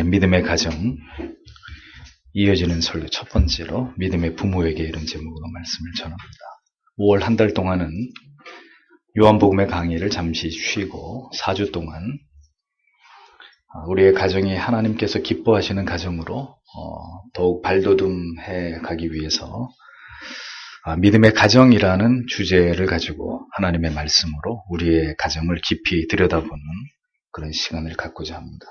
믿음의 가정, 이어지는 설교 첫 번째로 믿음의 부모에게 이런 제목으로 말씀을 전합니다. 5월 한 달 동안은 요한복음의 강의를 잠시 쉬고 4주 동안 우리의 가정이 하나님께서 기뻐하시는 가정으로 더욱 발돋움해 가기 위해서 믿음의 가정이라는 주제를 가지고 하나님의 말씀으로 우리의 가정을 깊이 들여다보는 그런 시간을 갖고자 합니다.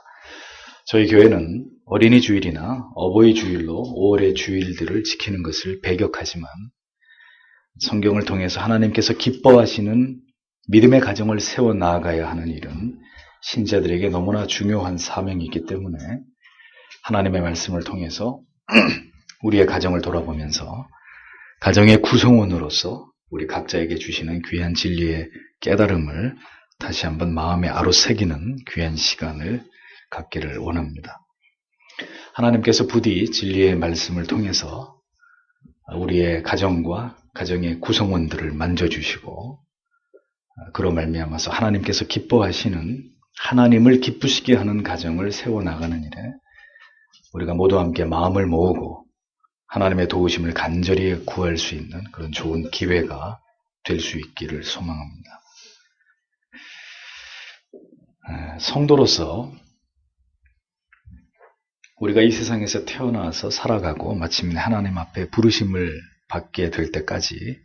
저희 교회는 어린이 주일이나 어버이 주일로 5월의 주일들을 지키는 것을 배격하지만 성경을 통해서 하나님께서 기뻐하시는 믿음의 가정을 세워 나아가야 하는 일은 신자들에게 너무나 중요한 사명이 있기 때문에 하나님의 말씀을 통해서 우리의 가정을 돌아보면서 가정의 구성원으로서 우리 각자에게 주시는 귀한 진리의 깨달음을 다시 한번 마음에 아로새기는 귀한 시간을 갖기를 원합니다. 하나님께서 부디 진리의 말씀을 통해서 우리의 가정과 가정의 구성원들을 만져주시고 그로 말미암아서 하나님께서 기뻐하시는 하나님을 기쁘시게 하는 가정을 세워나가는 일에 우리가 모두 함께 마음을 모으고 하나님의 도우심을 간절히 구할 수 있는 그런 좋은 기회가 될 수 있기를 소망합니다. 성도로서 우리가 이 세상에서 태어나서 살아가고 마침내 하나님 앞에 부르심을 받게 될 때까지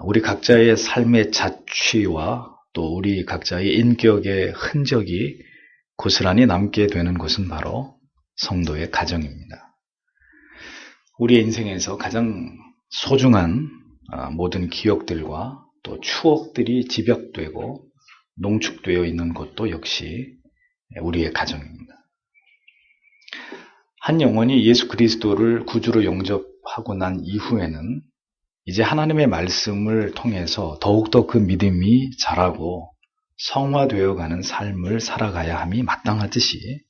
우리 각자의 삶의 자취와 또 우리 각자의 인격의 흔적이 고스란히 남게 되는 곳은 바로 성도의 가정입니다. 우리의 인생에서 가장 소중한 모든 기억들과 또 추억들이 집약되고 농축되어 있는 곳도 역시 우리의 가정입니다. 한 영혼이 예수 그리스도를 구주로 영접하고 난 이후에는 이제 하나님의 말씀을 통해서 더욱더 그 믿음이 자라고 성화되어가는 삶을 살아가야 함이 마땅하듯이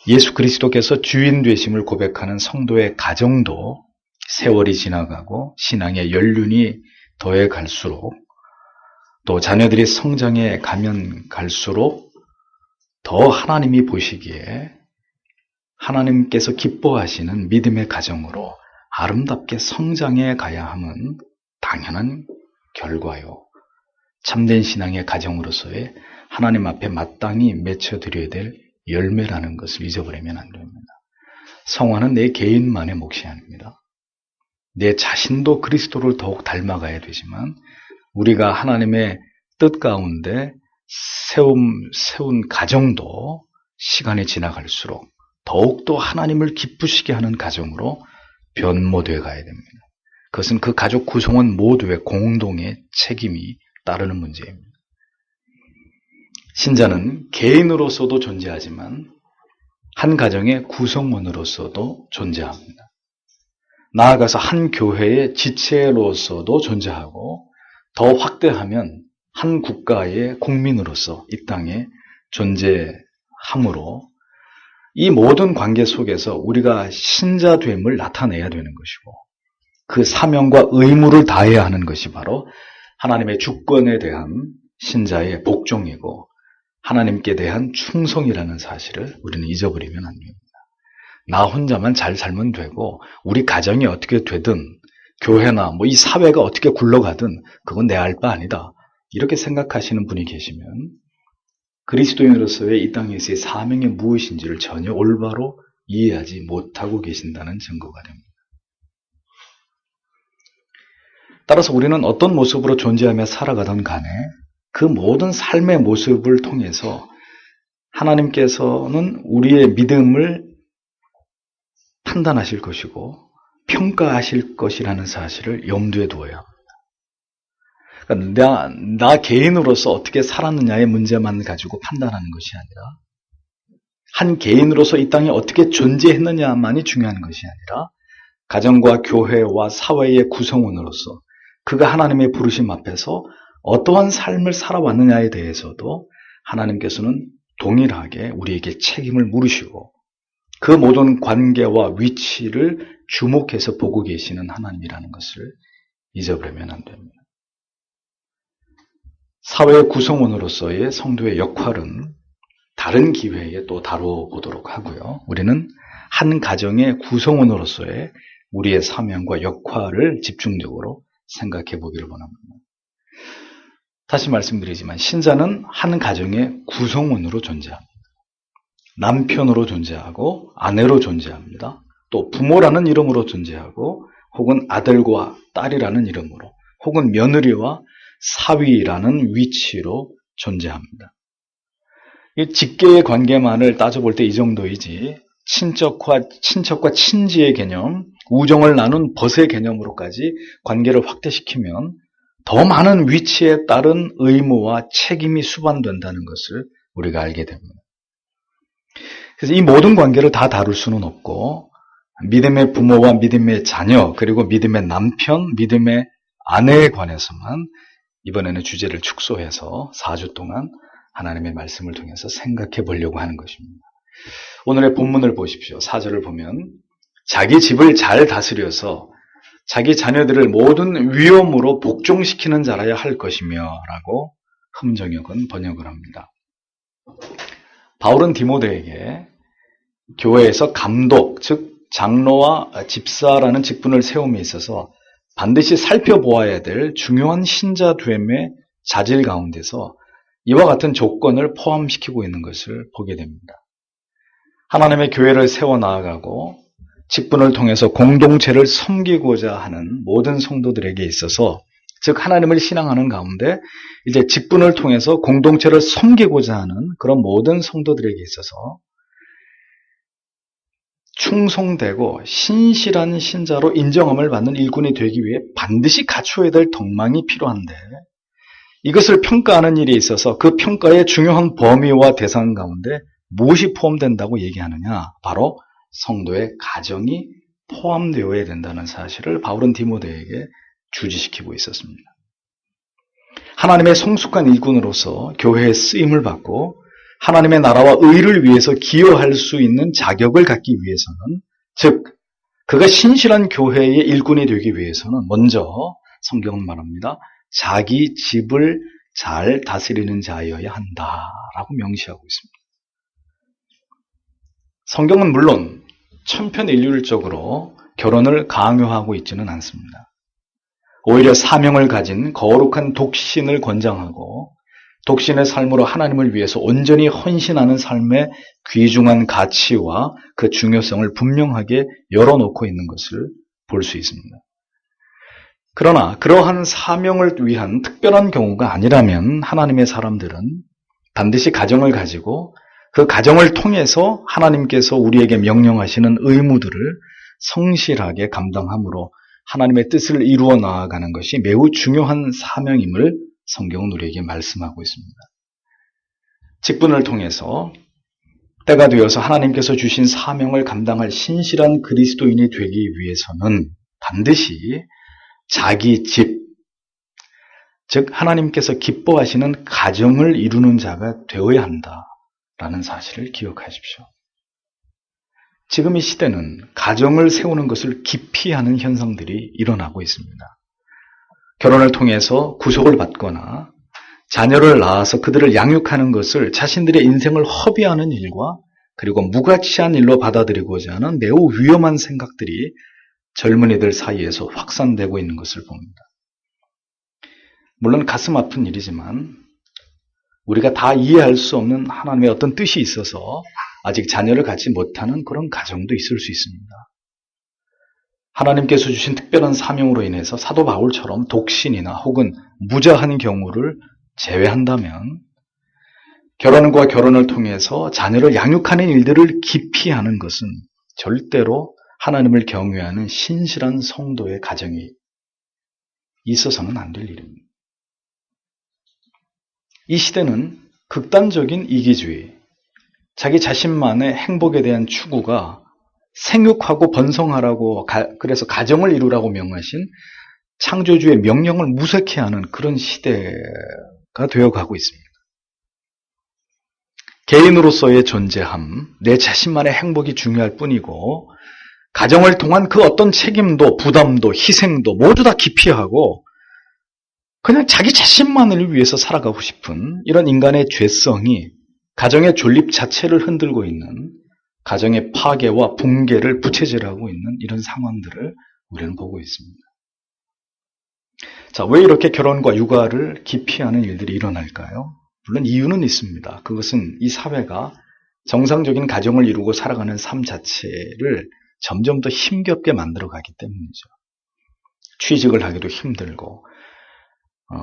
예수 그리스도께서 주인 되심을 고백하는 성도의 가정도 세월이 지나가고 신앙의 연륜이 더해 갈수록 또 자녀들이 성장해 가면 갈수록 더 하나님이 보시기에 하나님께서 기뻐하시는 믿음의 가정으로 아름답게 성장해 가야 함은 당연한 결과요. 참된 신앙의 가정으로서의 하나님 앞에 마땅히 맺혀드려야 될 열매라는 것을 잊어버리면 안 됩니다. 성화는 내 개인만의 몫이 아닙니다. 내 자신도 그리스도를 더욱 닮아가야 되지만 우리가 하나님의 뜻 가운데 세운 가정도 시간이 지나갈수록 더욱더 하나님을 기쁘시게 하는 가정으로 변모되어 가야 됩니다. 그것은 그 가족 구성원 모두의 공동의 책임이 따르는 문제입니다. 신자는 개인으로서도 존재하지만 한 가정의 구성원으로서도 존재합니다. 나아가서 한 교회의 지체로서도 존재하고 더 확대하면 한 국가의 국민으로서 이 땅에 존재하므로 이 모든 관계 속에서 우리가 신자됨을 나타내야 되는 것이고 그 사명과 의무를 다해야 하는 것이 바로 하나님의 주권에 대한 신자의 복종이고 하나님께 대한 충성이라는 사실을 우리는 잊어버리면 안 됩니다. 나 혼자만 잘 살면 되고 우리 가정이 어떻게 되든 교회나 이 사회가 어떻게 굴러가든 그건 내 알 바 아니다. 이렇게 생각하시는 분이 계시면 그리스도인으로서의 이 땅에서의 사명이 무엇인지를 전혀 올바로 이해하지 못하고 계신다는 증거가 됩니다. 따라서 우리는 어떤 모습으로 존재하며 살아가던 간에 그 모든 삶의 모습을 통해서 하나님께서는 우리의 믿음을 판단하실 것이고 평가하실 것이라는 사실을 염두에 두어야 합니다. 그러니까 나 개인으로서 어떻게 살았느냐의 문제만 가지고 판단하는 것이 아니라 한 개인으로서 이 땅에 어떻게 존재했느냐만이 중요한 것이 아니라 가정과 교회와 사회의 구성원으로서 그가 하나님의 부르심 앞에서 어떠한 삶을 살아왔느냐에 대해서도 하나님께서는 동일하게 우리에게 책임을 물으시고 그 모든 관계와 위치를 주목해서 보고 계시는 하나님이라는 것을 잊어버리면 안 됩니다. 사회의 구성원으로서의 성도의 역할은 다른 기회에 또 다뤄보도록 하고요. 우리는 한 가정의 구성원으로서의 우리의 사명과 역할을 집중적으로 생각해 보기를 원합니다. 다시 말씀드리지만 신자는 한 가정의 구성원으로 존재합니다. 남편으로 존재하고 아내로 존재합니다. 또 부모라는 이름으로 존재하고 혹은 아들과 딸이라는 이름으로 혹은 며느리와 사위라는 위치로 존재합니다. 이 직계의 관계만을 따져볼 때 이 정도이지 친척과 친지의 개념, 우정을 나눈 벗의 개념으로까지 관계를 확대시키면 더 많은 위치에 따른 의무와 책임이 수반된다는 것을 우리가 알게 됩니다. 그래서 이 모든 관계를 다 다룰 수는 없고 믿음의 부모와 믿음의 자녀 그리고 믿음의 남편, 믿음의 아내에 관해서만 이번에는 주제를 축소해서 4주 동안 하나님의 말씀을 통해서 생각해 보려고 하는 것입니다. 오늘의 본문을 보십시오. 4절을 보면 자기 집을 잘 다스려서 자기 자녀들을 모든 위엄으로 복종시키는 자라야 할 것이며 라고 흠정역은 번역을 합니다. 바울은 디모데에게 교회에서 감독, 즉 장로와 집사라는 직분을 세움에 있어서 반드시 살펴보아야 될 중요한 신자됨의 자질 가운데서 이와 같은 조건을 포함시키고 있는 것을 보게 됩니다. 하나님의 교회를 세워나가고 직분을 통해서 공동체를 섬기고자 하는 모든 성도들에게 있어서 즉 하나님을 신앙하는 가운데 이제 직분을 통해서 공동체를 섬기고자 하는 그런 모든 성도들에게 있어서 충성되고 신실한 신자로 인정함을 받는 일꾼이 되기 위해 반드시 갖추어야 될 덕망이 필요한데 이것을 평가하는 일에 있어서 그 평가의 중요한 범위와 대상 가운데 무엇이 포함된다고 얘기하느냐? 바로 성도의 가정이 포함되어야 된다는 사실을 바울은 디모데에게 주지시키고 있었습니다. 하나님의 성숙한 일꾼으로서 교회의 쓰임을 받고 하나님의 나라와 의를 위해서 기여할 수 있는 자격을 갖기 위해서는 즉 그가 신실한 교회의 일꾼이 되기 위해서는 먼저 성경은 말합니다. 자기 집을 잘 다스리는 자여야 한다라고 명시하고 있습니다. 성경은 물론 천편일률적으로 결혼을 강요하고 있지는 않습니다. 오히려 사명을 가진 거룩한 독신을 권장하고 독신의 삶으로 하나님을 위해서 온전히 헌신하는 삶의 귀중한 가치와 그 중요성을 분명하게 열어놓고 있는 것을 볼 수 있습니다. 그러나 그러한 사명을 위한 특별한 경우가 아니라면 하나님의 사람들은 반드시 가정을 가지고 그 가정을 통해서 하나님께서 우리에게 명령하시는 의무들을 성실하게 감당함으로 하나님의 뜻을 이루어 나아가는 것이 매우 중요한 사명임을 성경은 우리에게 말씀하고 있습니다. 직분을 통해서 때가 되어서 하나님께서 주신 사명을 감당할 신실한 그리스도인이 되기 위해서는 반드시 자기 집, 즉 하나님께서 기뻐하시는 가정을 이루는 자가 되어야 한다라는 사실을 기억하십시오. 지금 이 시대는 가정을 세우는 것을 기피하는 현상들이 일어나고 있습니다. 결혼을 통해서 구속을 받거나 자녀를 낳아서 그들을 양육하는 것을 자신들의 인생을 허비하는 일과 그리고 무가치한 일로 받아들이고자 하는 매우 위험한 생각들이 젊은이들 사이에서 확산되고 있는 것을 봅니다. 물론 가슴 아픈 일이지만 우리가 다 이해할 수 없는 하나님의 어떤 뜻이 있어서 아직 자녀를 갖지 못하는 그런 가정도 있을 수 있습니다. 하나님께서 주신 특별한 사명으로 인해서 사도 바울처럼 독신이나 혹은 무자한 경우를 제외한다면 결혼과 결혼을 통해서 자녀를 양육하는 일들을 기피하는 것은 절대로 하나님을 경외하는 신실한 성도의 가정이 있어서는 안 될 일입니다. 이 시대는 극단적인 이기주의, 자기 자신만의 행복에 대한 추구가 생육하고 번성하라고 그래서 가정을 이루라고 명하신 창조주의 명령을 무색해 하는 그런 시대가 되어가고 있습니다. 개인으로서의 존재함, 내 자신만의 행복이 중요할 뿐이고 가정을 통한 그 어떤 책임도 부담도 희생도 모두 다 기피하고 그냥 자기 자신만을 위해서 살아가고 싶은 이런 인간의 죄성이 가정의 존립 자체를 흔들고 있는, 가정의 파괴와 붕괴를 부채질하고 있는 이런 상황들을 우리는 보고 있습니다. 자, 왜 이렇게 결혼과 육아를 기피하는 일들이 일어날까요? 물론 이유는 있습니다. 그것은 이 사회가 정상적인 가정을 이루고 살아가는 삶 자체를 점점 더 힘겹게 만들어가기 때문이죠. 취직을 하기도 힘들고,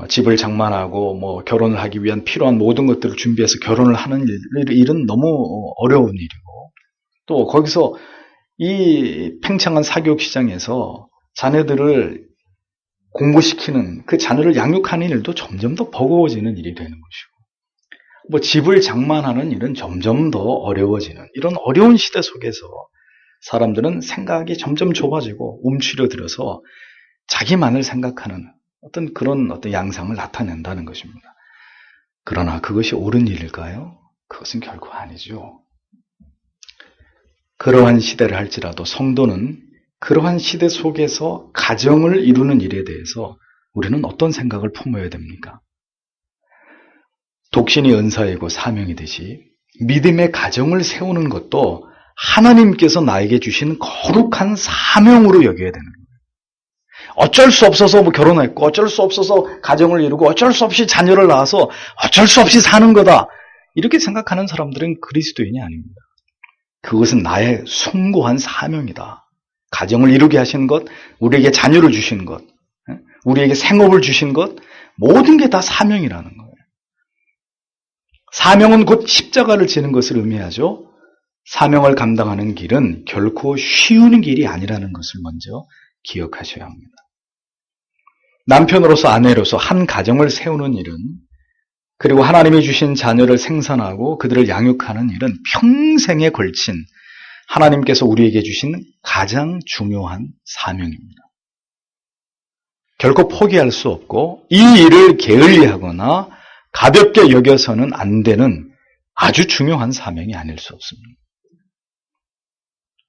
집을 장만하고 결혼을 하기 위한 필요한 모든 것들을 준비해서 결혼을 하는 일은 너무 어려운 일이고, 또 거기서 이 팽창한 사교육 시장에서 자녀들을 공부시키는, 그 자녀를 양육하는 일도 점점 더 버거워지는 일이 되는 것이고, 집을 장만하는 일은 점점 더 어려워지는 이런 어려운 시대 속에서 사람들은 생각이 점점 좁아지고 움츠려들어서 자기만을 생각하는 그런 양상을 나타낸다는 것입니다. 그러나 그것이 옳은 일일까요? 그것은 결코 아니죠. 그러한 시대를 할지라도 성도는 그러한 시대 속에서 가정을 이루는 일에 대해서 우리는 어떤 생각을 품어야 됩니까? 독신이 은사이고 사명이듯이 믿음의 가정을 세우는 것도 하나님께서 나에게 주신 거룩한 사명으로 여겨야 되는 거예요. 어쩔 수 없어서 결혼했고, 어쩔 수 없어서 가정을 이루고, 어쩔 수 없이 자녀를 낳아서 어쩔 수 없이 사는 거다, 이렇게 생각하는 사람들은 그리스도인이 아닙니다. 그것은 나의 숭고한 사명이다. 가정을 이루게 하신 것, 우리에게 자녀를 주신 것, 우리에게 생업을 주신 것, 모든 게 다 사명이라는 거예요. 사명은 곧 십자가를 지는 것을 의미하죠. 사명을 감당하는 길은 결코 쉬운 길이 아니라는 것을 먼저 기억하셔야 합니다. 남편으로서 아내로서 한 가정을 세우는 일은, 그리고 하나님이 주신 자녀를 생산하고 그들을 양육하는 일은 평생에 걸친 하나님께서 우리에게 주신 가장 중요한 사명입니다. 결코 포기할 수 없고 이 일을 게을리하거나 가볍게 여겨서는 안 되는 아주 중요한 사명이 아닐 수 없습니다.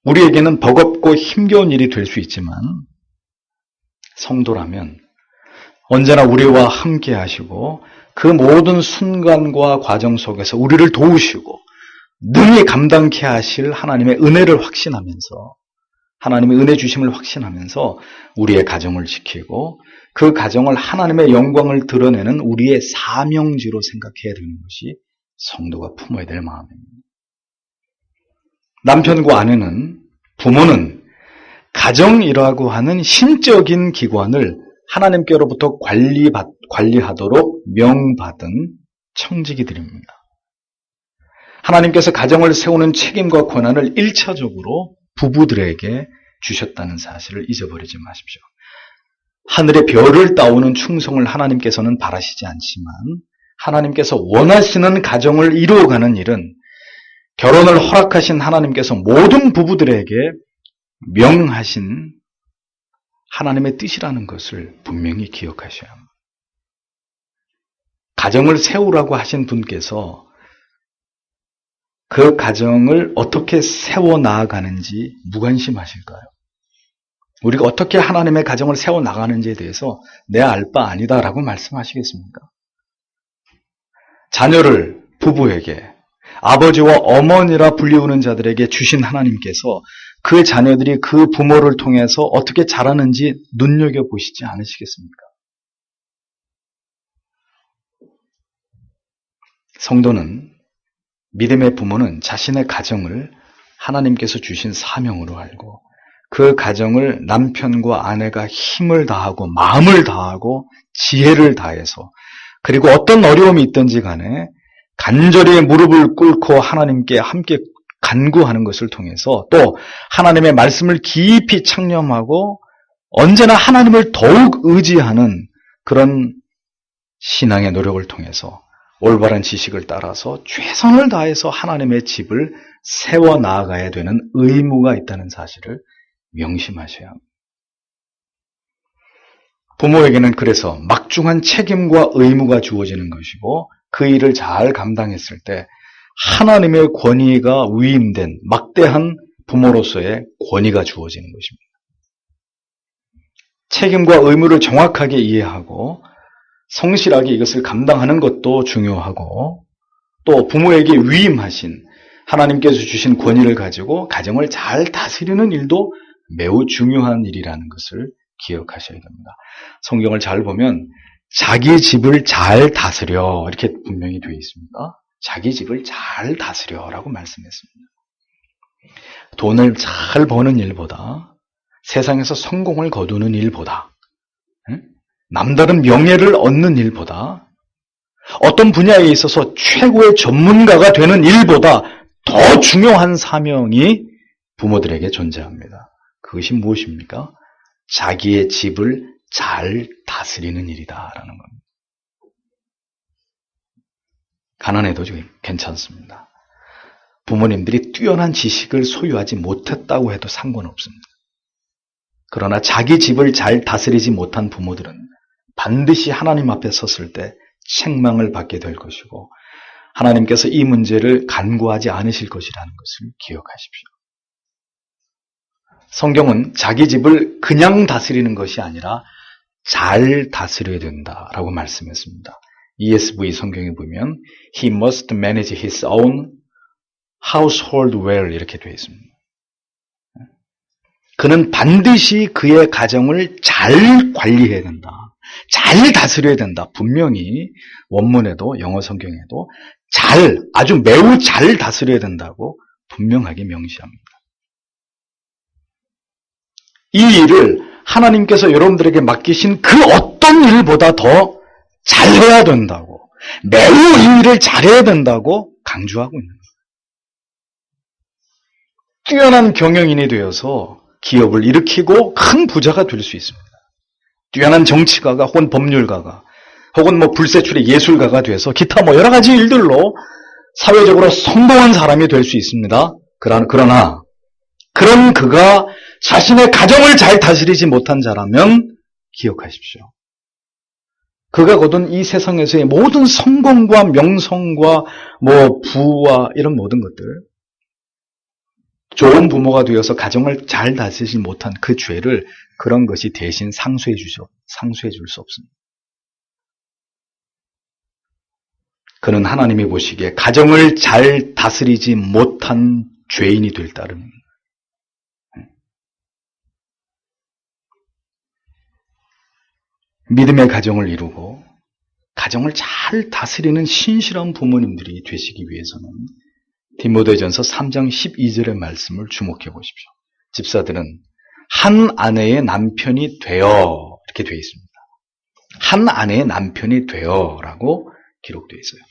우리에게는 버겁고 힘겨운 일이 될 수 있지만 성도라면 언제나 우리와 함께 하시고 그 모든 순간과 과정 속에서 우리를 도우시고 능히 감당케 하실 하나님의 은혜를 확신하면서, 하나님의 은혜 주심을 확신하면서 우리의 가정을 지키고 그 가정을 하나님의 영광을 드러내는 우리의 사명지로 생각해야 되는 것이 성도가 품어야 될 마음입니다. 남편과 아내는, 부모는 가정이라고 하는 신적인 기관을 하나님께로부터 관리하도록 명받은 청지기들입니다. 하나님께서 가정을 세우는 책임과 권한을 1차적으로 부부들에게 주셨다는 사실을 잊어버리지 마십시오. 하늘의 별을 따오는 충성을 하나님께서는 바라시지 않지만 하나님께서 원하시는 가정을 이루어가는 일은 결혼을 허락하신 하나님께서 모든 부부들에게 명하신 하나님의 뜻이라는 것을 분명히 기억하셔야 합니다. 가정을 세우라고 하신 분께서 그 가정을 어떻게 세워나가는지 무관심하실까요? 우리가 어떻게 하나님의 가정을 세워나가는지에 대해서 내 알 바 아니다라고 말씀하시겠습니까? 자녀를 부부에게, 아버지와 어머니라 불리우는 자들에게 주신 하나님께서 그 자녀들이 그 부모를 통해서 어떻게 자라는지 눈여겨보시지 않으시겠습니까? 성도는, 믿음의 부모는 자신의 가정을 하나님께서 주신 사명으로 알고 그 가정을 남편과 아내가 힘을 다하고 마음을 다하고 지혜를 다해서, 그리고 어떤 어려움이 있든지 간에 간절히 무릎을 꿇고 하나님께 함께 간구하는 것을 통해서, 또 하나님의 말씀을 깊이 창념하고 언제나 하나님을 더욱 의지하는 그런 신앙의 노력을 통해서 올바른 지식을 따라서 최선을 다해서 하나님의 집을 세워나가야 되는 의무가 있다는 사실을 명심하셔야 합니다. 부모에게는 그래서 막중한 책임과 의무가 주어지는 것이고 그 일을 잘 감당했을 때 하나님의 권위가 위임된 막대한 부모로서의 권위가 주어지는 것입니다. 책임과 의무를 정확하게 이해하고 성실하게 이것을 감당하는 것도 중요하고, 또 부모에게 위임하신 하나님께서 주신 권위를 가지고 가정을 잘 다스리는 일도 매우 중요한 일이라는 것을 기억하셔야 됩니다. 성경을 잘 보면 자기 집을 잘 다스려 이렇게 분명히 되어 있습니다. 자기 집을 잘 다스려라고 말씀했습니다. 돈을 잘 버는 일보다 세상에서 성공을 거두는 일보다 남다른 명예를 얻는 일보다 어떤 분야에 있어서 최고의 전문가가 되는 일보다 더 중요한 사명이 부모들에게 존재합니다. 그것이 무엇입니까? 자기의 집을 잘 다스리는 일이다라는 겁니다. 가난해도 괜찮습니다. 부모님들이 뛰어난 지식을 소유하지 못했다고 해도 상관없습니다. 그러나 자기 집을 잘 다스리지 못한 부모들은 반드시 하나님 앞에 섰을 때 책망을 받게 될 것이고 하나님께서 이 문제를 간구하지 않으실 것이라는 것을 기억하십시오. 성경은 자기 집을 그냥 다스리는 것이 아니라 잘 다스려야 된다라고 말씀했습니다. ESV 성경에 보면 He must manage his own household well 이렇게 되어 있습니다. 그는 반드시 그의 가정을 잘 관리해야 된다. 잘 다스려야 된다. 분명히 원문에도 영어 성경에도 아주 매우 잘 다스려야 된다고 분명하게 명시합니다. 이 일을 하나님께서 여러분들에게 맡기신 그 어떤 일보다 더 잘해야 된다고, 매우 이 일을 잘해야 된다고 강조하고 있는 거예요. 뛰어난 경영인이 되어서 기업을 일으키고 큰 부자가 될 수 있습니다. 뛰어난 정치가가 혹은 법률가가 혹은 불세출의 예술가가 돼서 기타 여러 가지 일들로 사회적으로 성공한 사람이 될 수 있습니다. 그러나 그런 그가 자신의 가정을 잘 다스리지 못한 자라면 기억하십시오. 그가 거둔 이 세상에서의 모든 성공과 명성과 부와 이런 모든 것들, 좋은 부모가 되어서 가정을 잘 다스리지 못한 그 죄를 그런 것이 대신 상쇄해 줄 수 없습니다. 그는 하나님이 보시기에 가정을 잘 다스리지 못한 죄인이 될 따름입니다. 믿음의 가정을 이루고 가정을 잘 다스리는 신실한 부모님들이 되시기 위해서는 디모데전서 3장 12절의 말씀을 주목해 보십시오. 집사들은 한 아내의 남편이 되어 이렇게 되어 있습니다. 한 아내의 남편이 되어라고 기록되어 있어요.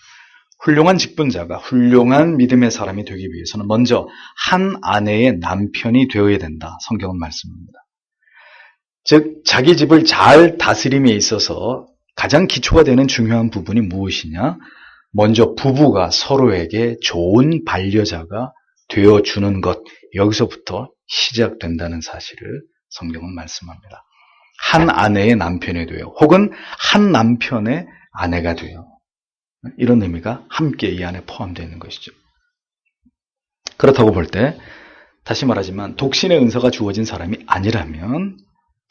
훌륭한 직분자가 훌륭한 믿음의 사람이 되기 위해서는 먼저 한 아내의 남편이 되어야 된다. 성경은 말씀합니다. 즉 자기 집을 잘 다스림에 있어서 가장 기초가 되는 중요한 부분이 무엇이냐? 먼저 부부가 서로에게 좋은 반려자가 되어주는 것, 여기서부터 시작된다는 사실을 성경은 말씀합니다. 한 아내의 남편이 되어 혹은 한 남편의 아내가 되어, 이런 의미가 함께 이 안에 포함되어 있는 것이죠. 그렇다고 볼 때 다시 말하지만 독신의 은사가 주어진 사람이 아니라면,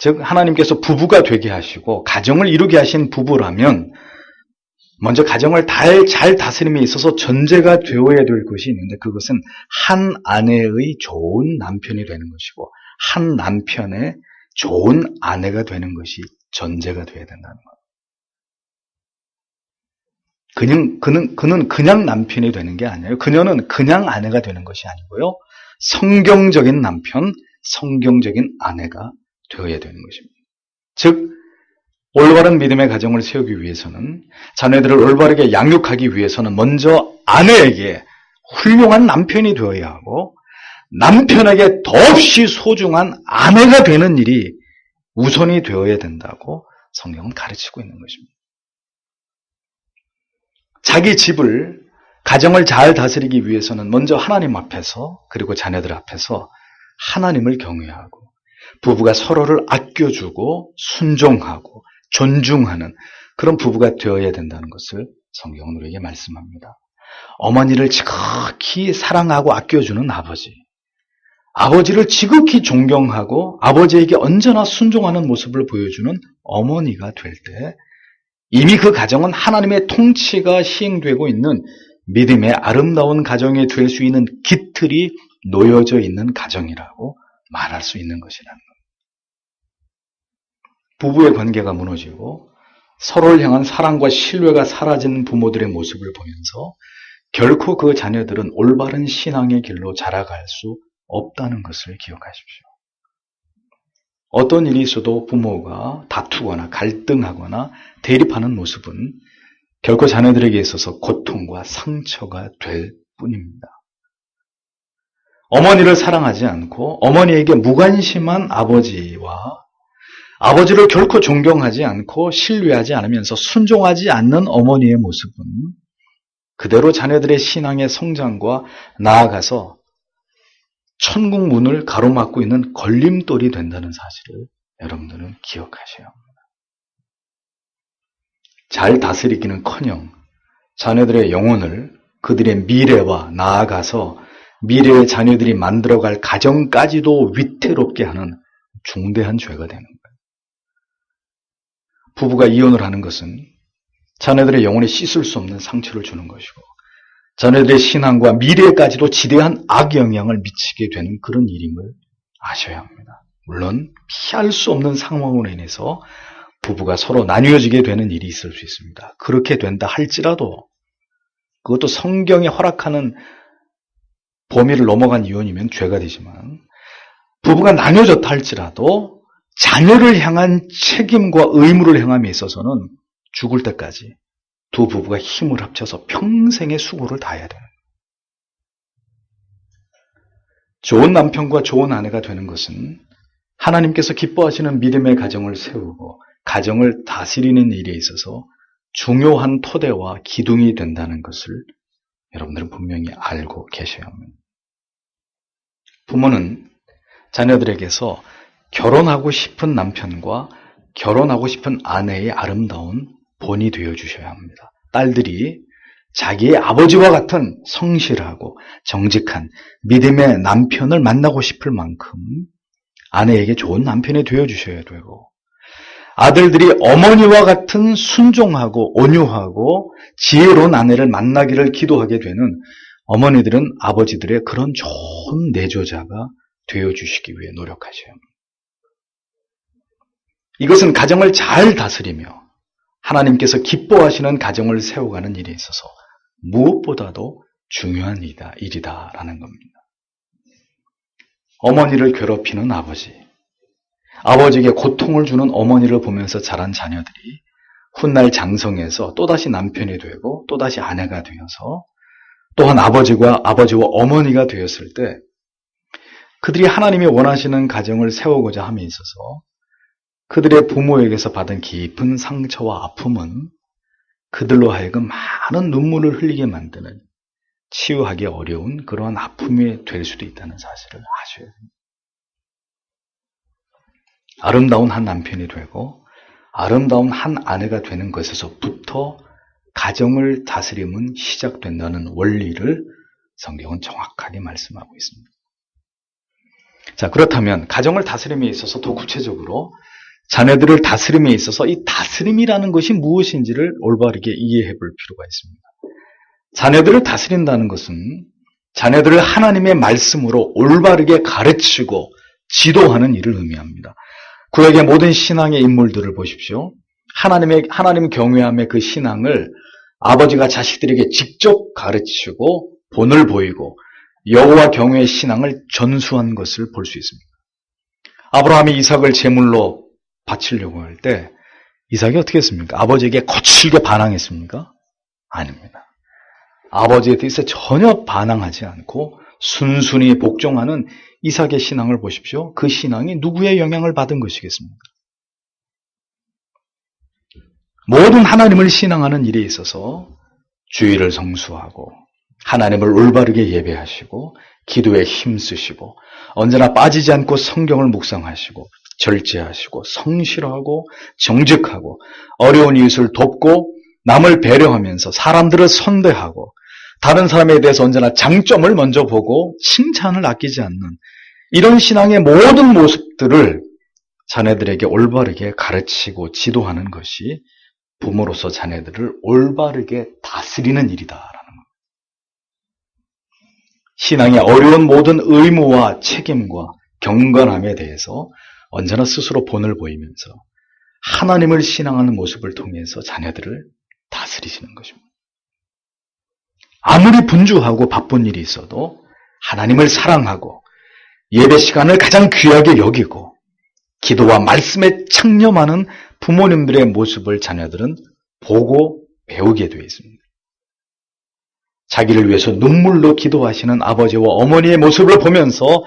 즉 하나님께서 부부가 되게 하시고 가정을 이루게 하신 부부라면 먼저 가정을 잘 다스림에 있어서 전제가 되어야 될 것이 있는데, 그것은 한 아내의 좋은 남편이 되는 것이고 한 남편의 좋은 아내가 되는 것이 전제가 되어야 된다는 거예요. 그는 그냥 남편이 되는 게 아니에요. 그녀는 그냥 아내가 되는 것이 아니고요. 성경적인 남편, 성경적인 아내가 되어야 되는 것입니다. 즉 올바른 믿음의 가정을 세우기 위해서는, 자녀들을 올바르게 양육하기 위해서는 먼저 아내에게 훌륭한 남편이 되어야 하고 남편에게 더없이 소중한 아내가 되는 일이 우선이 되어야 된다고 성경은 가르치고 있는 것입니다. 자기 집을, 가정을 잘 다스리기 위해서는 먼저 하나님 앞에서, 그리고 자녀들 앞에서 하나님을 경외하고 부부가 서로를 아껴주고 순종하고 존중하는 그런 부부가 되어야 된다는 것을 성경은 우리에게 말씀합니다. 어머니를 지극히 사랑하고 아껴주는 아버지, 아버지를 지극히 존경하고 아버지에게 언제나 순종하는 모습을 보여주는 어머니가 될 때 이미 그 가정은 하나님의 통치가 시행되고 있는 믿음의 아름다운 가정이 될 수 있는 깃틀이 놓여져 있는 가정이라고 말할 수 있는 것이라는 것. 부부의 관계가 무너지고 서로를 향한 사랑과 신뢰가 사라지는 부모들의 모습을 보면서 결코 그 자녀들은 올바른 신앙의 길로 자라갈 수 없다는 것을 기억하십시오. 어떤 일이 있어도 부모가 다투거나 갈등하거나 대립하는 모습은 결코 자녀들에게 있어서 고통과 상처가 될 뿐입니다. 어머니를 사랑하지 않고 어머니에게 무관심한 아버지와 아버지를 결코 존경하지 않고 신뢰하지 않으면서 순종하지 않는 어머니의 모습은 그대로 자녀들의 신앙의 성장과 나아가서 천국 문을 가로막고 있는 걸림돌이 된다는 사실을 여러분들은 기억하셔야 합니다. 잘 다스리기는커녕 자녀들의 영혼을 그들의 미래와 나아가서 미래의 자녀들이 만들어갈 가정까지도 위태롭게 하는 중대한 죄가 되는 거예요. 부부가 이혼을 하는 것은 자녀들의 영혼에 씻을 수 없는 상처를 주는 것이고 자녀들의 신앙과 미래까지도 지대한 악영향을 미치게 되는 그런 일임을 아셔야 합니다. 물론 피할 수 없는 상황으로 인해서 부부가 서로 나뉘어지게 되는 일이 있을 수 있습니다. 그렇게 된다 할지라도 그것도 성경이 허락하는 범위를 넘어간 이혼이면 죄가 되지만 부부가 나뉘어졌다 할지라도 자녀를 향한 책임과 의무를 행함에 있어서는 죽을 때까지 두 부부가 힘을 합쳐서 평생의 수고를 다해야 되는 거예요. 좋은 남편과 좋은 아내가 되는 것은 하나님께서 기뻐하시는 믿음의 가정을 세우고 가정을 다스리는 일에 있어서 중요한 토대와 기둥이 된다는 것을 여러분들은 분명히 알고 계셔야 합니다. 부모는 자녀들에게서 결혼하고 싶은 남편과 결혼하고 싶은 아내의 아름다운 본이 되어주셔야 합니다. 딸들이 자기의 아버지와 같은 성실하고 정직한 믿음의 남편을 만나고 싶을 만큼 아내에게 좋은 남편이 되어주셔야 되고 아들들이 어머니와 같은 순종하고 온유하고 지혜로운 아내를 만나기를 기도하게 되는 어머니들은 아버지들의 그런 좋은 내조자가 되어주시기 위해 노력하셔야 합니다. 이것은 가정을 잘 다스리며 하나님께서 기뻐하시는 가정을 세워가는 일에 있어서 무엇보다도 중요한 일이다라는 겁니다. 어머니를 괴롭히는 아버지, 아버지에게 고통을 주는 어머니를 보면서 자란 자녀들이 훗날 장성해서 또다시 남편이 되고 또다시 아내가 되어서 또한 아버지와 어머니가 되었을 때 그들이 하나님이 원하시는 가정을 세우고자 함에 있어서 그들의 부모에게서 받은 깊은 상처와 아픔은 그들로 하여금 많은 눈물을 흘리게 만드는 치유하기 어려운 그러한 아픔이 될 수도 있다는 사실을 아셔야 됩니다. 아름다운 한 남편이 되고 아름다운 한 아내가 되는 것에서부터 가정을 다스림은 시작된다는 원리를 성경은 정확하게 말씀하고 있습니다. 자, 그렇다면 가정을 다스림에 있어서 더 구체적으로 자녀들을 다스림에 있어서 이 다스림이라는 것이 무엇인지를 올바르게 이해해 볼 필요가 있습니다. 자녀들을 다스린다는 것은 자녀들을 하나님의 말씀으로 올바르게 가르치고 지도하는 일을 의미합니다. 구약의 모든 신앙의 인물들을 보십시오. 하나님 경외함의 그 신앙을 아버지가 자식들에게 직접 가르치고 본을 보이고 여호와 경외의 신앙을 전수한 것을 볼 수 있습니다. 아브라함이 이삭을 제물로 바치려고 할 때 이삭이 어떻게 했습니까? 아버지에게 거칠게 반항했습니까? 아닙니다. 아버지의 뜻에 전혀 반항하지 않고 순순히 복종하는 이삭의 신앙을 보십시오. 그 신앙이 누구의 영향을 받은 것이겠습니까? 모든 하나님을 신앙하는 일에 있어서 주의를 성수하고 하나님을 올바르게 예배하시고 기도에 힘쓰시고 언제나 빠지지 않고 성경을 묵상하시고 절제하시고 성실하고 정직하고 어려운 이웃을 돕고 남을 배려하면서 사람들을 선대하고 다른 사람에 대해서 언제나 장점을 먼저 보고 칭찬을 아끼지 않는 이런 신앙의 모든 모습들을 자녀들에게 올바르게 가르치고 지도하는 것이 부모로서 자녀들을 올바르게 다스리는 일이다라는 겁니다. 신앙의 어려운 모든 의무와 책임과 경건함에 대해서 언제나 스스로 본을 보이면서 하나님을 신앙하는 모습을 통해서 자녀들을 다스리시는 것입니다. 아무리 분주하고 바쁜 일이 있어도 하나님을 사랑하고 예배 시간을 가장 귀하게 여기고 기도와 말씀에 창념하는 부모님들의 모습을 자녀들은 보고 배우게 되어 있습니다. 자기를 위해서 눈물로 기도하시는 아버지와 어머니의 모습을 보면서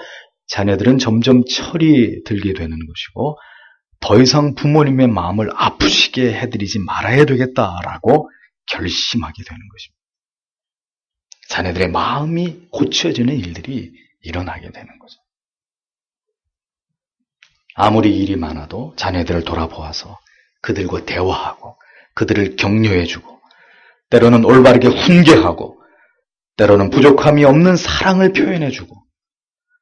자녀들은 점점 철이 들게 되는 것이고 더 이상 부모님의 마음을 아프시게 해드리지 말아야 되겠다라고 결심하게 되는 것입니다. 자녀들의 마음이 고쳐지는 일들이 일어나게 되는 거죠. 아무리 일이 많아도 자녀들을 돌아보아서 그들과 대화하고 그들을 격려해주고 때로는 올바르게 훈계하고 때로는 부족함이 없는 사랑을 표현해주고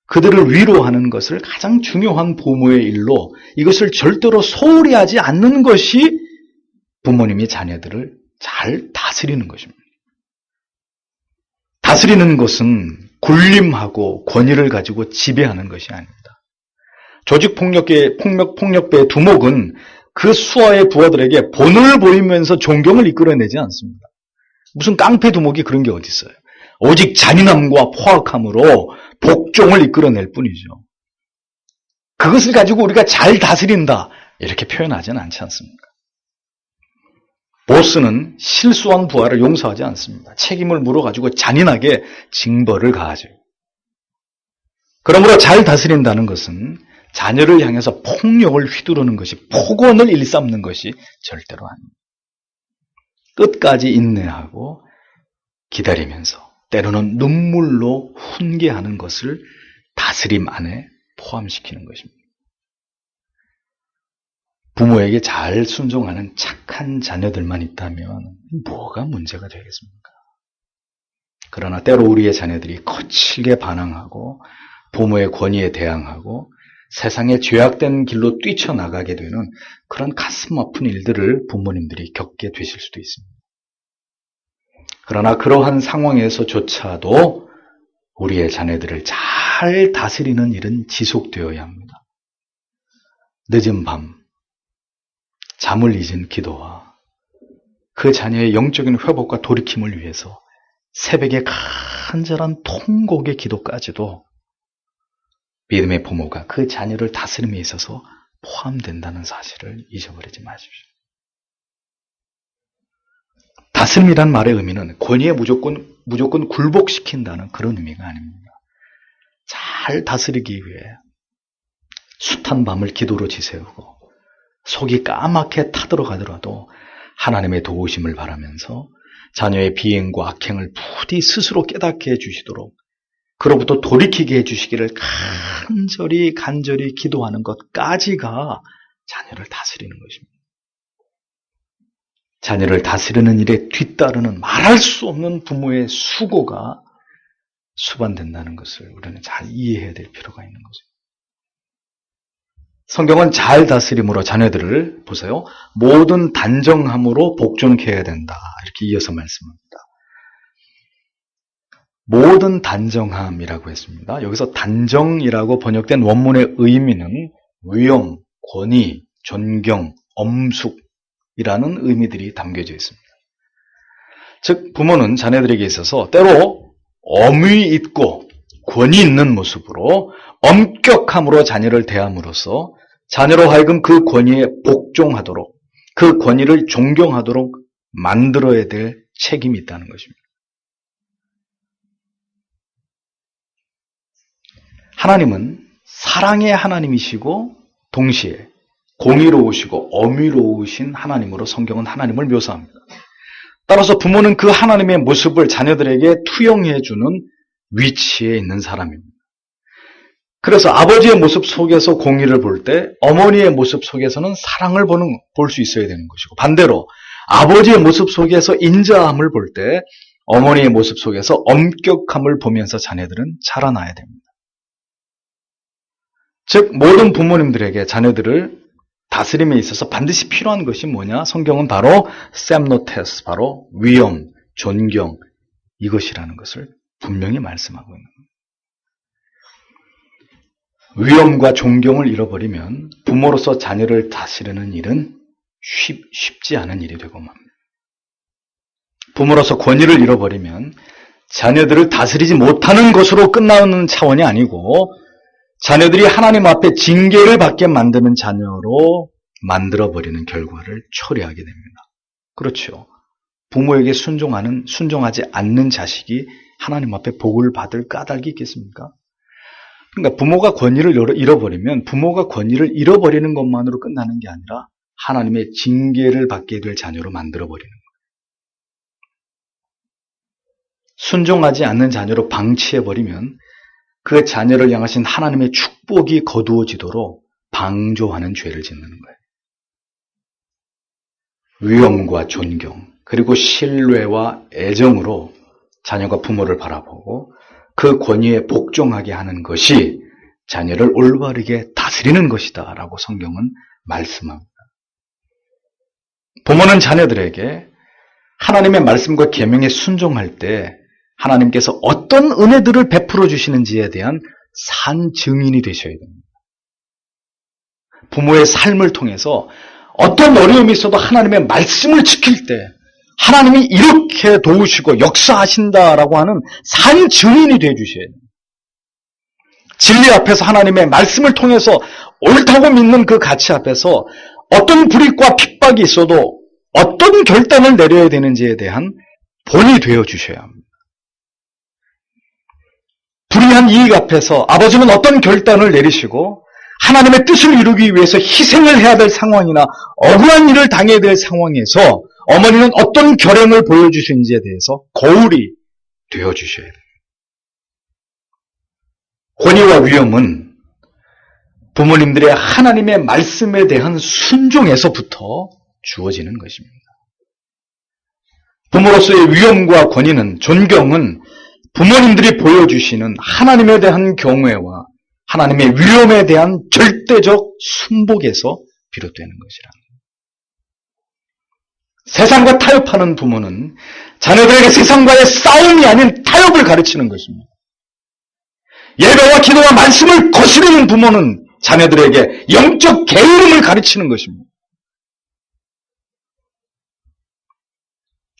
그들을 위로하는 것을 가장 중요한 부모의 일로 이것을 절대로 소홀히 하지 않는 것이 부모님이 자녀들을 잘 다스리는 것입니다. 다스리는 것은 군림하고 권위를 가지고 지배하는 것이 아닙니다. 조직폭력배의 두목은 그 수하의 부하들에게 본을 보이면서 존경을 이끌어내지 않습니다. 무슨 깡패 두목이 그런 게 어디 있어요? 오직 잔인함과 포악함으로 복종을 이끌어낼 뿐이죠. 그것을 가지고 우리가 잘 다스린다 이렇게 표현하지는 않지 않습니까? 보스는 실수한 부하를 용서하지 않습니다. 책임을 물어가지고 잔인하게 징벌을 가하죠. 그러므로 잘 다스린다는 것은 자녀를 향해서 폭력을 휘두르는 것이 폭언을 일삼는 것이 절대로 아닙니다. 끝까지 인내하고 기다리면서 때로는 눈물로 훈계하는 것을 다스림 안에 포함시키는 것입니다. 부모에게 잘 순종하는 착한 자녀들만 있다면 뭐가 문제가 되겠습니까? 그러나 때로 우리의 자녀들이 거칠게 반항하고 부모의 권위에 대항하고 세상의 죄악된 길로 뛰쳐나가게 되는 그런 가슴 아픈 일들을 부모님들이 겪게 되실 수도 있습니다. 그러나 그러한 상황에서조차도 우리의 자녀들을 잘 다스리는 일은 지속되어야 합니다. 늦은 밤, 잠을 잊은 기도와 그 자녀의 영적인 회복과 돌이킴을 위해서 새벽에 간절한 통곡의 기도까지도 믿음의 부모가 그 자녀를 다스림에 있어서 포함된다는 사실을 잊어버리지 마십시오. 다스림이란 말의 의미는 권위에 무조건 굴복시킨다는 그런 의미가 아닙니다. 잘 다스리기 위해 숱한 밤을 기도로 지새우고 속이 까맣게 타들어가더라도 하나님의 도우심을 바라면서 자녀의 비행과 악행을 부디 스스로 깨닫게 해주시도록 그로부터 돌이키게 해주시기를 간절히 기도하는 것까지가 자녀를 다스리는 것입니다. 자녀를 다스리는 일에 뒤따르는 말할 수 없는 부모의 수고가 수반된다는 것을 우리는 잘 이해해야 될 필요가 있는 거죠. 성경은 잘 다스림으로 자녀들을 보세요. 모든 단정함으로 복종케 해야 된다. 이렇게 이어서 말씀합니다. 모든 단정함이라고 했습니다. 여기서 단정이라고 번역된 원문의 의미는 위엄, 권위, 존경, 엄숙이라는 의미들이 담겨져 있습니다. 즉 부모는 자녀들에게 있어서 때로 엄위 있고 권위 있는 모습으로 엄격함으로 자녀를 대함으로써 자녀로 하여금 그 권위에 복종하도록 그 권위를 존경하도록 만들어야 될 책임이 있다는 것입니다. 하나님은 사랑의 하나님이시고 동시에 공의로우시고 엄의로우신 하나님으로 성경은 하나님을 묘사합니다. 따라서 부모는 그 하나님의 모습을 자녀들에게 투영해주는 위치에 있는 사람입니다. 그래서 아버지의 모습 속에서 공의를 볼 때 어머니의 모습 속에서는 사랑을 볼 수 있어야 되는 것이고 반대로 아버지의 모습 속에서 인자함을 볼 때 어머니의 모습 속에서 엄격함을 보면서 자녀들은 자라나야 됩니다. 즉 모든 부모님들에게 자녀들을 다스림에 있어서 반드시 필요한 것이 뭐냐? 성경은 바로 셈노테스, 바로 위엄, 존경 이것이라는 것을 분명히 말씀하고 있는 거예요. 위엄과 존경을 잃어버리면 부모로서 자녀를 다스리는 일은 쉽지 않은 일이 되고 맙니다. 부모로서 권위를 잃어버리면 자녀들을 다스리지 못하는 것으로 끝나는 차원이 아니고 자녀들이 하나님 앞에 징계를 받게 만드는 자녀로 만들어버리는 결과를 초래하게 됩니다. 그렇죠. 부모에게 순종하지 않는 자식이 하나님 앞에 복을 받을 까닭이 있겠습니까? 그러니까 부모가 권위를 잃어버리면 부모가 권위를 잃어버리는 것만으로 끝나는 게 아니라 하나님의 징계를 받게 될 자녀로 만들어버리는 거예요. 순종하지 않는 자녀로 방치해버리면 그 자녀를 향하신 하나님의 축복이 거두어지도록 방조하는 죄를 짓는 거예요. 위엄과 존경, 그리고 신뢰와 애정으로 자녀가 부모를 바라보고 그 권위에 복종하게 하는 것이 자녀를 올바르게 다스리는 것이다 라고 성경은 말씀합니다. 부모는 자녀들에게 하나님의 말씀과 계명에 순종할 때 하나님께서 어떤 은혜들을 베풀어 주시는지에 대한 산 증인이 되셔야 됩니다. 부모의 삶을 통해서 어떤 어려움이 있어도 하나님의 말씀을 지킬 때 하나님이 이렇게 도우시고 역사하신다라고 하는 산 증인이 되어 주셔야 됩니다. 진리 앞에서 하나님의 말씀을 통해서 옳다고 믿는 그 가치 앞에서 어떤 불이익과 핍박이 있어도 어떤 결단을 내려야 되는지에 대한 본이 되어 주셔야 합니다. 불의한 이익 앞에서 아버지는 어떤 결단을 내리시고 하나님의 뜻을 이루기 위해서 희생을 해야 될 상황이나 억울한 일을 당해야 될 상황에서 어머니는 어떤 결연을 보여주시는지에 대해서 거울이 되어주셔야 돼요. 권위와 위엄은 부모님들의 하나님의 말씀에 대한 순종에서부터 주어지는 것입니다. 부모로서의 위엄과 권위는, 존경은 부모님들이 보여주시는 하나님에 대한 경외와 하나님의 위엄에 대한 절대적 순복에서 비롯되는 것이라. 세상과 타협하는 부모는 자녀들에게 세상과의 싸움이 아닌 타협을 가르치는 것입니다. 예배와 기도와 말씀을 거스르는 부모는 자녀들에게 영적 게으름을 가르치는 것입니다.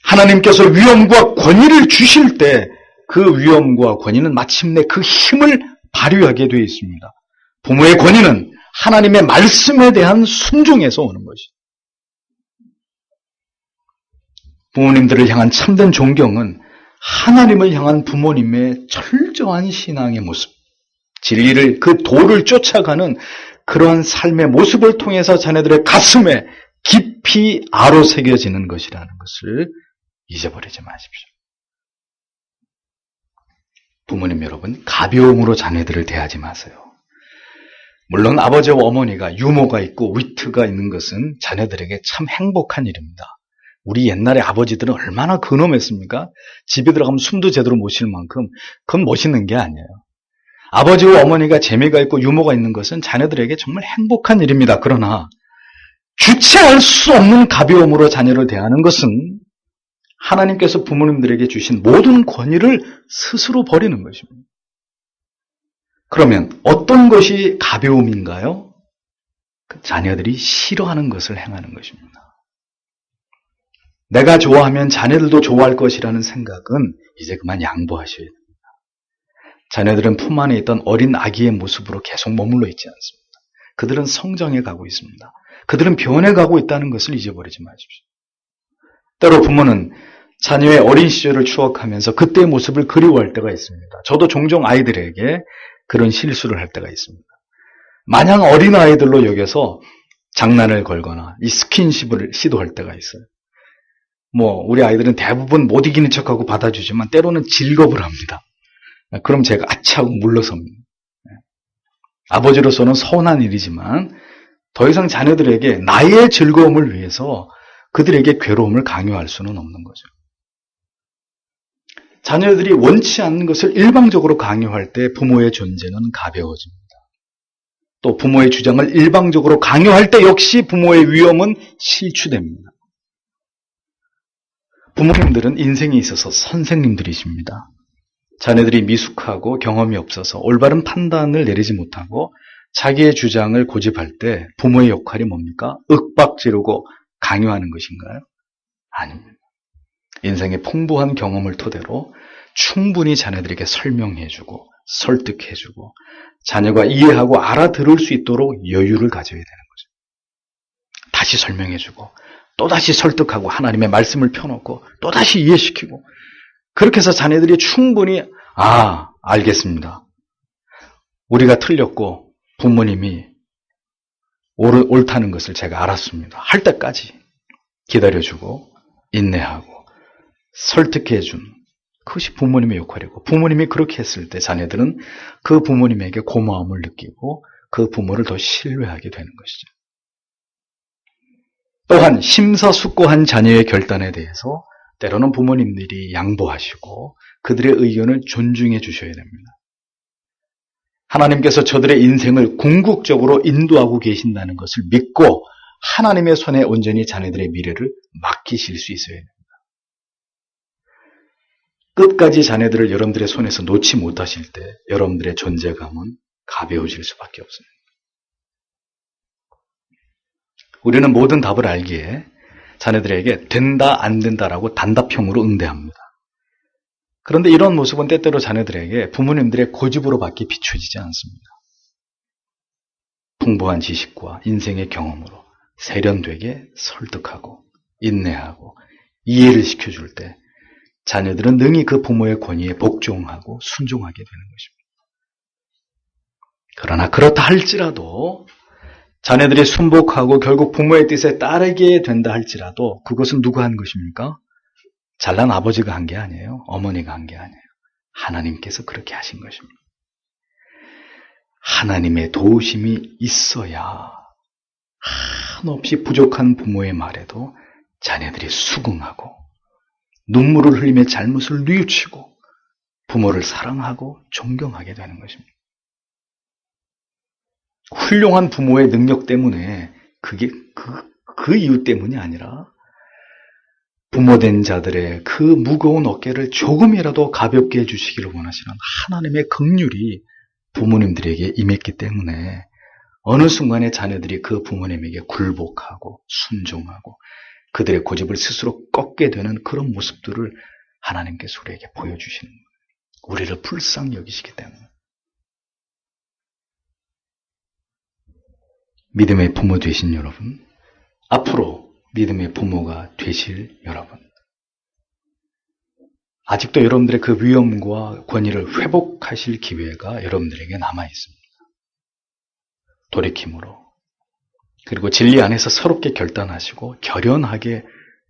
하나님께서 위엄과 권위를 주실 때 그 위엄과 권위는 마침내 그 힘을 발휘하게 되어 있습니다. 부모의 권위는 하나님의 말씀에 대한 순종에서 오는 것이죠. 부모님들을 향한 참된 존경은 하나님을 향한 부모님의 철저한 신앙의 모습, 진리를, 그 도를 쫓아가는 그런 삶의 모습을 통해서 자녀들의 가슴에 깊이 아로새겨지는 것이라는 것을 잊어버리지 마십시오. 부모님 여러분, 가벼움으로 자녀들을 대하지 마세요. 물론 아버지와 어머니가 유머가 있고 위트가 있는 것은 자녀들에게 참 행복한 일입니다. 우리 옛날에 아버지들은 얼마나 근엄했습니까? 집에 들어가면 숨도 제대로 못 쉴 만큼 그건 멋있는 게 아니에요. 아버지와 어머니가 재미가 있고 유머가 있는 것은 자녀들에게 정말 행복한 일입니다. 그러나 주체할 수 없는 가벼움으로 자녀를 대하는 것은 하나님께서 부모님들에게 주신 모든 권위를 스스로 버리는 것입니다. 그러면 어떤 것이 가벼움인가요? 자녀들이 싫어하는 것을 행하는 것입니다. 내가 좋아하면 자녀들도 좋아할 것이라는 생각은 이제 그만 양보하셔야 됩니다. 자녀들은 품 안에 있던 어린 아기의 모습으로 계속 머물러 있지 않습니다. 그들은 성장해 가고 있습니다. 그들은 변해가고 있다는 것을 잊어버리지 마십시오. 때로 부모는 자녀의 어린 시절을 추억하면서 그때의 모습을 그리워할 때가 있습니다. 저도 종종 아이들에게 그런 실수를 할 때가 있습니다. 마냥 어린 아이들로 여겨서 장난을 걸거나 이 스킨십을 시도할 때가 있어요. 우리 아이들은 대부분 못 이기는 척하고 받아주지만 때로는 즐겁을 합니다. 그럼 제가 아차하고 물러섭니다. 아버지로서는 서운한 일이지만 더 이상 자녀들에게 나의 즐거움을 위해서 그들에게 괴로움을 강요할 수는 없는 거죠. 자녀들이 원치 않는 것을 일방적으로 강요할 때 부모의 존재는 가벼워집니다. 또 부모의 주장을 일방적으로 강요할 때 역시 부모의 위엄은 실추됩니다. 부모님들은 인생에 있어서 선생님들이십니다. 자녀들이 미숙하고 경험이 없어서 올바른 판단을 내리지 못하고 자기의 주장을 고집할 때 부모의 역할이 뭡니까? 윽박지르고 강요하는 것인가요? 아닙니다. 인생의 풍부한 경험을 토대로 충분히 자녀들에게 설명해주고 설득해주고 자녀가 이해하고 알아들을 수 있도록 여유를 가져야 되는 거죠. 다시 설명해주고 또다시 설득하고 하나님의 말씀을 펴놓고 또다시 이해시키고 그렇게 해서 자녀들이 충분히 알겠습니다. 우리가 틀렸고 부모님이 옳다는 것을 제가 알았습니다. 할 때까지 기다려주고 인내하고 설득해준 그것이 부모님의 역할이고 부모님이 그렇게 했을 때 자녀들은 그 부모님에게 고마움을 느끼고 그 부모를 더 신뢰하게 되는 것이죠. 또한 심사숙고한 자녀의 결단에 대해서 때로는 부모님들이 양보하시고 그들의 의견을 존중해 주셔야 됩니다. 하나님께서 저들의 인생을 궁극적으로 인도하고 계신다는 것을 믿고 하나님의 손에 온전히 자녀들의 미래를 맡기실 수 있어야 됩니다. 끝까지 자녀들을 여러분들의 손에서 놓지 못하실 때 여러분들의 존재감은 가벼워질 수밖에 없습니다. 우리는 모든 답을 알기에 자녀들에게 된다 안 된다라고 단답형으로 응대합니다. 그런데 이런 모습은 때때로 자녀들에게 부모님들의 고집으로밖에 비춰지지 않습니다. 풍부한 지식과 인생의 경험으로 세련되게 설득하고 인내하고 이해를 시켜줄 때 자녀들은 능히 그 부모의 권위에 복종하고 순종하게 되는 것입니다. 그러나 그렇다 할지라도 자녀들이 순복하고 결국 부모의 뜻에 따르게 된다 할지라도 그것은 누가 한 것입니까? 잘난 아버지가 한 게 아니에요. 어머니가 한 게 아니에요. 하나님께서 그렇게 하신 것입니다. 하나님의 도우심이 있어야 한없이 부족한 부모의 말에도 자녀들이 수긍하고 눈물을 흘리며 잘못을 뉘우치고 부모를 사랑하고 존경하게 되는 것입니다. 훌륭한 부모의 능력 때문에 그게 그 이유 때문이 아니라 부모된 자들의 그 무거운 어깨를 조금이라도 가볍게 해주시기를 원하시는 하나님의 긍휼이 부모님들에게 임했기 때문에 어느 순간에 자녀들이 그 부모님에게 굴복하고 순종하고 그들의 고집을 스스로 꺾게 되는 그런 모습들을 하나님께서 우리에게 보여주시는 거예요. 우리를 불쌍히 여기시기 때문에. 믿음의 부모 되신 여러분, 앞으로 믿음의 부모가 되실 여러분, 아직도 여러분들의 그 위엄과 권위를 회복하실 기회가 여러분들에게 남아 있습니다. 돌이킴으로, 그리고 진리 안에서 새롭게 결단하시고 결연하게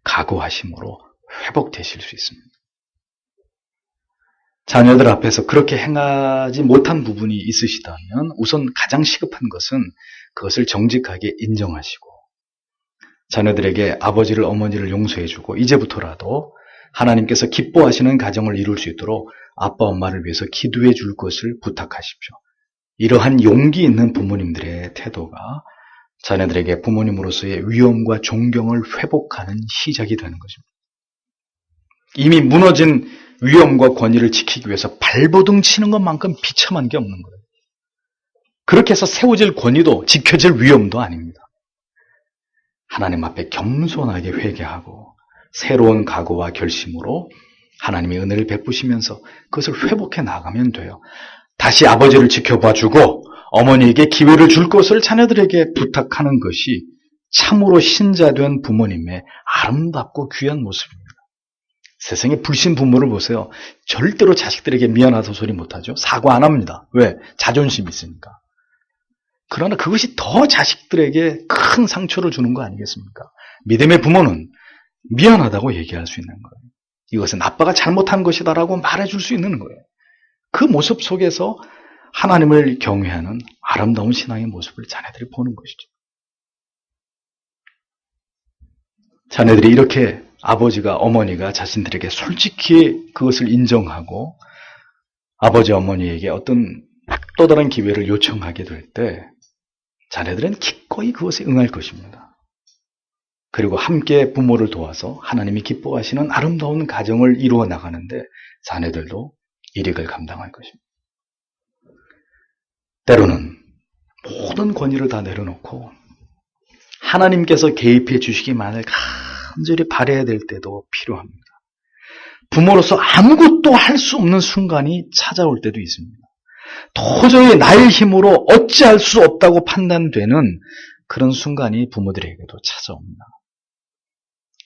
각오하심으로 회복되실 수 있습니다. 자녀들 앞에서 그렇게 행하지 못한 부분이 있으시다면 우선 가장 시급한 것은 그것을 정직하게 인정하시고 자녀들에게 아버지를 어머니를 용서해주고 이제부터라도 하나님께서 기뻐하시는 가정을 이룰 수 있도록 아빠 엄마를 위해서 기도해 줄 것을 부탁하십시오. 이러한 용기 있는 부모님들의 태도가 자녀들에게 부모님으로서의 위엄과 존경을 회복하는 시작이 되는 것입니다. 이미 무너진 위엄과 권위를 지키기 위해서 발버둥 치는 것만큼 비참한 게 없는 거예요. 그렇게 해서 세워질 권위도 지켜질 위엄도 아닙니다. 하나님 앞에 겸손하게 회개하고 새로운 각오와 결심으로 하나님의 은혜를 베푸시면서 그것을 회복해 나가면 돼요. 다시 아버지를 지켜봐주고 어머니에게 기회를 줄 것을 자녀들에게 부탁하는 것이 참으로 신자된 부모님의 아름답고 귀한 모습입니다. 세상에 불신 부모를 보세요. 절대로 자식들에게 미안하다 소리 못하죠. 사과 안 합니다. 왜? 자존심이 있으니까. 그러나 그것이 더 자식들에게 큰 상처를 주는 거 아니겠습니까? 믿음의 부모는 미안하다고 얘기할 수 있는 거예요. 이것은 아빠가 잘못한 것이다라고 말해줄 수 있는 거예요. 그 모습 속에서 하나님을 경외하는 아름다운 신앙의 모습을 자녀들이 보는 것이죠. 자녀들이 이렇게 아버지가 어머니가 자신들에게 솔직히 그것을 인정하고 아버지 어머니에게 어떤 또 다른 기회를 요청하게 될 때 자녀들은 기꺼이 그것에 응할 것입니다. 그리고 함께 부모를 도와서 하나님이 기뻐하시는 아름다운 가정을 이루어 나가는데 자녀들도 일익을 감당할 것입니다. 때로는 모든 권위를 다 내려놓고 하나님께서 개입해 주시기만을 간절히 바라야 될 때도 필요합니다. 부모로서 아무것도 할 수 없는 순간이 찾아올 때도 있습니다. 도저히 나의 힘으로 어찌할 수 없다고 판단되는 그런 순간이 부모들에게도 찾아옵니다.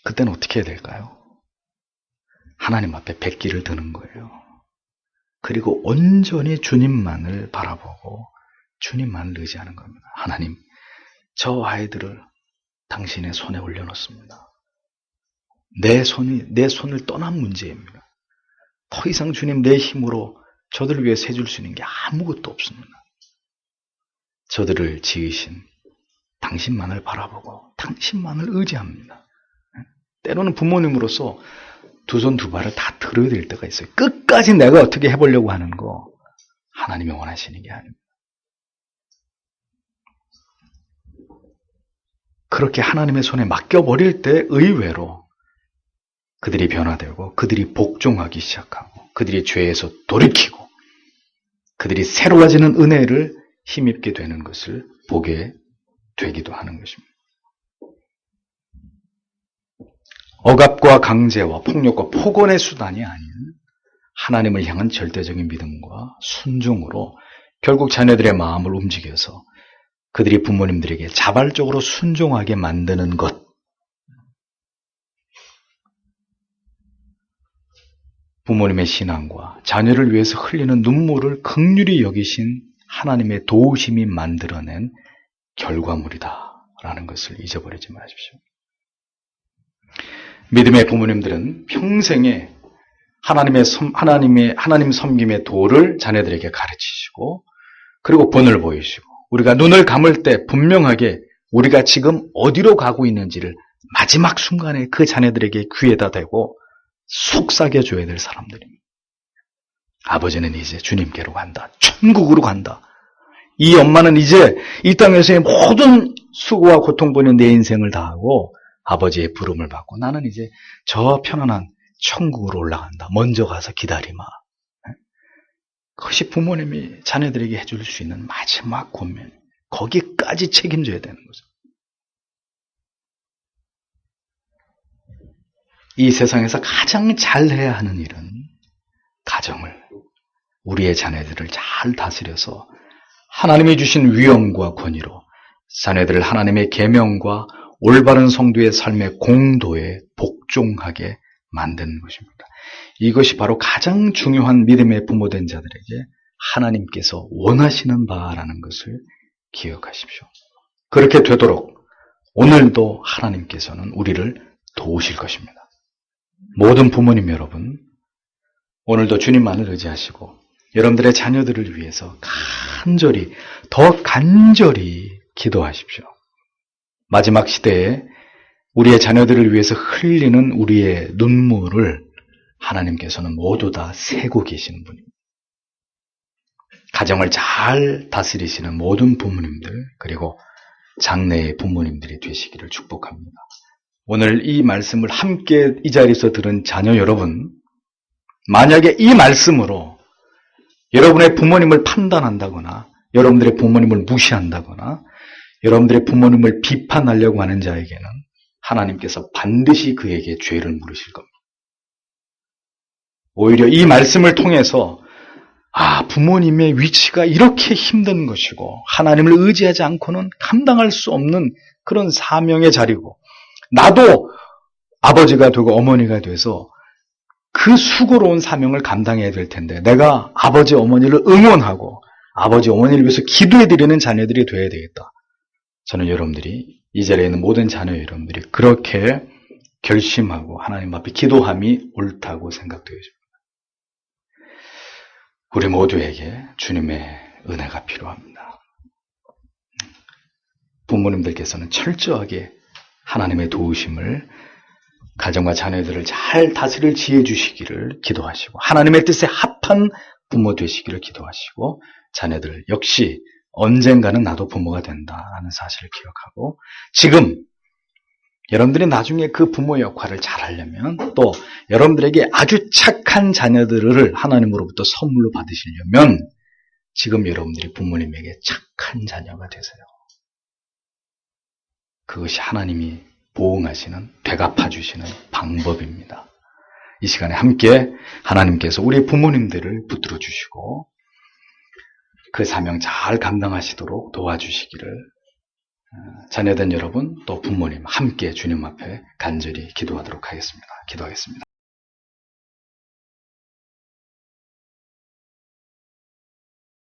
그때는 어떻게 해야 될까요? 하나님 앞에 백기를 드는 거예요. 그리고 온전히 주님만을 바라보고 주님만을 의지하는 겁니다. 하나님, 저 아이들을 당신의 손에 올려놓습니다. 내 손을 떠난 문제입니다. 더 이상 주님 내 힘으로 저들을 위해서 해줄 수 있는 게 아무것도 없습니다. 저들을 지으신 당신만을 바라보고 당신만을 의지합니다. 때로는 부모님으로서 두 손 두 발을 다 들어야 될 때가 있어요. 끝까지 내가 어떻게 해보려고 하는 거 하나님이 원하시는 게 아닙니다. 그렇게 하나님의 손에 맡겨버릴 때 의외로 그들이 변화되고 그들이 복종하기 시작하고 그들이 죄에서 돌이키고 그들이 새로워지는 은혜를 힘입게 되는 것을 보게 되기도 하는 것입니다. 억압과 강제와 폭력과 폭언의 수단이 아닌 하나님을 향한 절대적인 믿음과 순종으로 결국 자녀들의 마음을 움직여서 그들이 부모님들에게 자발적으로 순종하게 만드는 것. 부모님의 신앙과 자녀를 위해서 흘리는 눈물을 긍휼히 여기신 하나님의 도우심이 만들어낸 결과물이다라는 것을 잊어버리지 마십시오. 믿음의 부모님들은 평생에 하나님 섬김의 도를 자녀들에게 가르치시고 그리고 본을 보이시고 우리가 눈을 감을 때 분명하게 우리가 지금 어디로 가고 있는지를 마지막 순간에 그 자녀들에게 귀에다 대고 속삭여줘야 될 사람들입니다. 아버지는 이제 주님께로 간다. 천국으로 간다. 이 엄마는 이제 이 땅에서의 모든 수고와 고통뿐인 내 인생을 다하고 아버지의 부름을 받고 나는 이제 저 편안한 천국으로 올라간다. 먼저 가서 기다리마. 그것이 부모님이 자녀들에게 해줄 수 있는 마지막 권면. 거기까지 책임져야 되는 거죠. 이 세상에서 가장 잘해야 하는 일은 가정을, 우리의 자녀들을 잘 다스려서 하나님이 주신 위엄과 권위로 자녀들을 하나님의 계명과 올바른 성도의 삶의 공도에 복종하게 만드는 것입니다. 이것이 바로 가장 중요한 믿음의 부모된 자들에게 하나님께서 원하시는 바라는 것을 기억하십시오. 그렇게 되도록 오늘도 하나님께서는 우리를 도우실 것입니다. 모든 부모님 여러분, 오늘도 주님만을 의지하시고 여러분들의 자녀들을 위해서 더 간절히 기도하십시오. 마지막 시대에 우리의 자녀들을 위해서 흘리는 우리의 눈물을 하나님께서는 모두 다 세고 계시는 분입니다. 가정을 잘 다스리시는 모든 부모님들 그리고 장래의 부모님들이 되시기를 축복합니다. 오늘 이 말씀을 함께 이 자리에서 들은 자녀 여러분, 만약에 이 말씀으로 여러분의 부모님을 판단한다거나 여러분들의 부모님을 무시한다거나 여러분들의 부모님을 비판하려고 하는 자에게는 하나님께서 반드시 그에게 죄를 물으실 겁니다. 오히려 이 말씀을 통해서 부모님의 위치가 이렇게 힘든 것이고 하나님을 의지하지 않고는 감당할 수 없는 그런 사명의 자리고 나도 아버지가 되고 어머니가 돼서 그 수고로운 사명을 감당해야 될 텐데 내가 아버지 어머니를 응원하고 아버지 어머니를 위해서 기도해드리는 자녀들이 되어야 되겠다. 저는 여러분들이 이 자리에 있는 모든 자녀 여러분들이 그렇게 결심하고 하나님 앞에 기도함이 옳다고 생각되어집니다. 우리 모두에게 주님의 은혜가 필요합니다. 부모님들께서는 철저하게 하나님의 도우심을 가정과 자녀들을 잘 다스릴 지혜 주시기를 기도하시고 하나님의 뜻에 합한 부모 되시기를 기도하시고 자녀들 역시 언젠가는 나도 부모가 된다라는 사실을 기억하고 지금 여러분들이 나중에 그 부모 역할을 잘 하려면, 또 여러분들에게 아주 착한 자녀들을 하나님으로부터 선물로 받으시려면 지금 여러분들이 부모님에게 착한 자녀가 되세요. 그것이 하나님이 보응하시는, 되갚아 주시는 방법입니다. 이 시간에 함께 하나님께서 우리 부모님들을 붙들어 주시고 그 사명 잘 감당하시도록 도와주시기를 자녀된 여러분 또 부모님 함께 주님 앞에 간절히 기도하도록 하겠습니다. 기도하겠습니다.